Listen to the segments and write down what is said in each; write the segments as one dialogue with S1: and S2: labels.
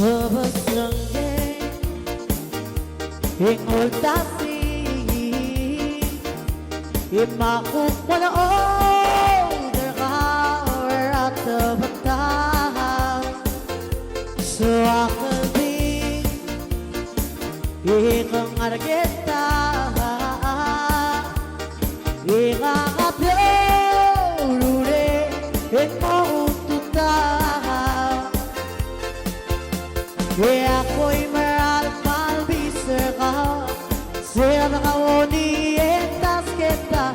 S1: Hubasangin ingol tasi imakuk wala order ka at tabata so akalbi ikang arageta ikakapyo rure ikaututa ako'y maral bisir ka siya nakawoni etas kita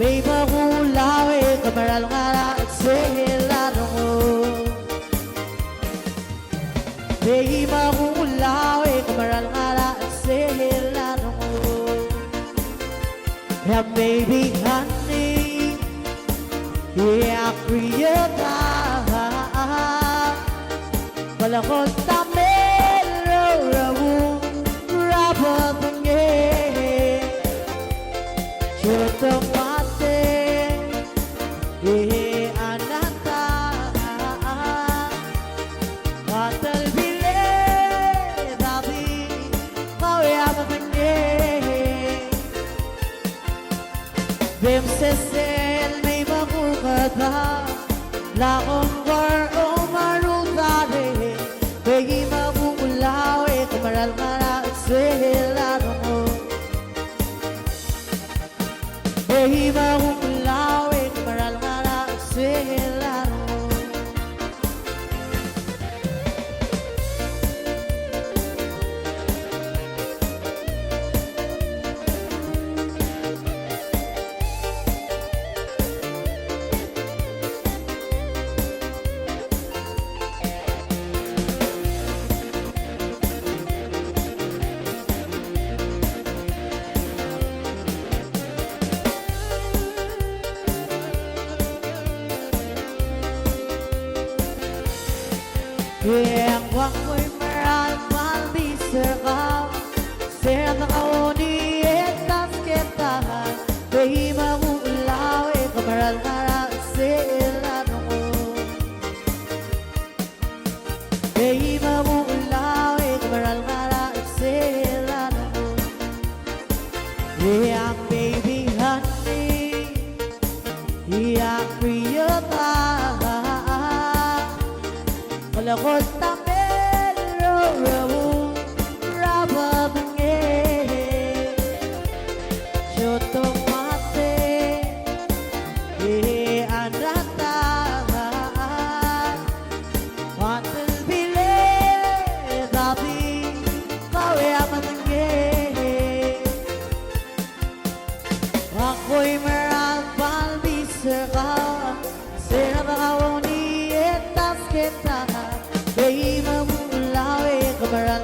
S1: may magulaw kamaral nga at sihilano mo may magulaw kamaral nga at sihilano mo yeah baby honey yeah kriya ka Balakot tamil rawu rabatenge Chuto mate anata Batal bile dabi kawya batenge Bim sesel may makukata Lakong war o marutare Bagi mabulaw kamaral nga at sihilano mo Bagi mabulaw kamaral nga at sihilano mo Yang wako'y maral bisir ka siya nakawoni etas kita may magulaw kamaral nga silano mo may magulaw kamaral nga silano mo yang baby honey yang kriya ka Balakot tamil rawu rabatenge Chuto mate anata Batal bile dabi kawya batenge Ako'y maral bisir ka siya nakawani etas kita May mamulaw kamaral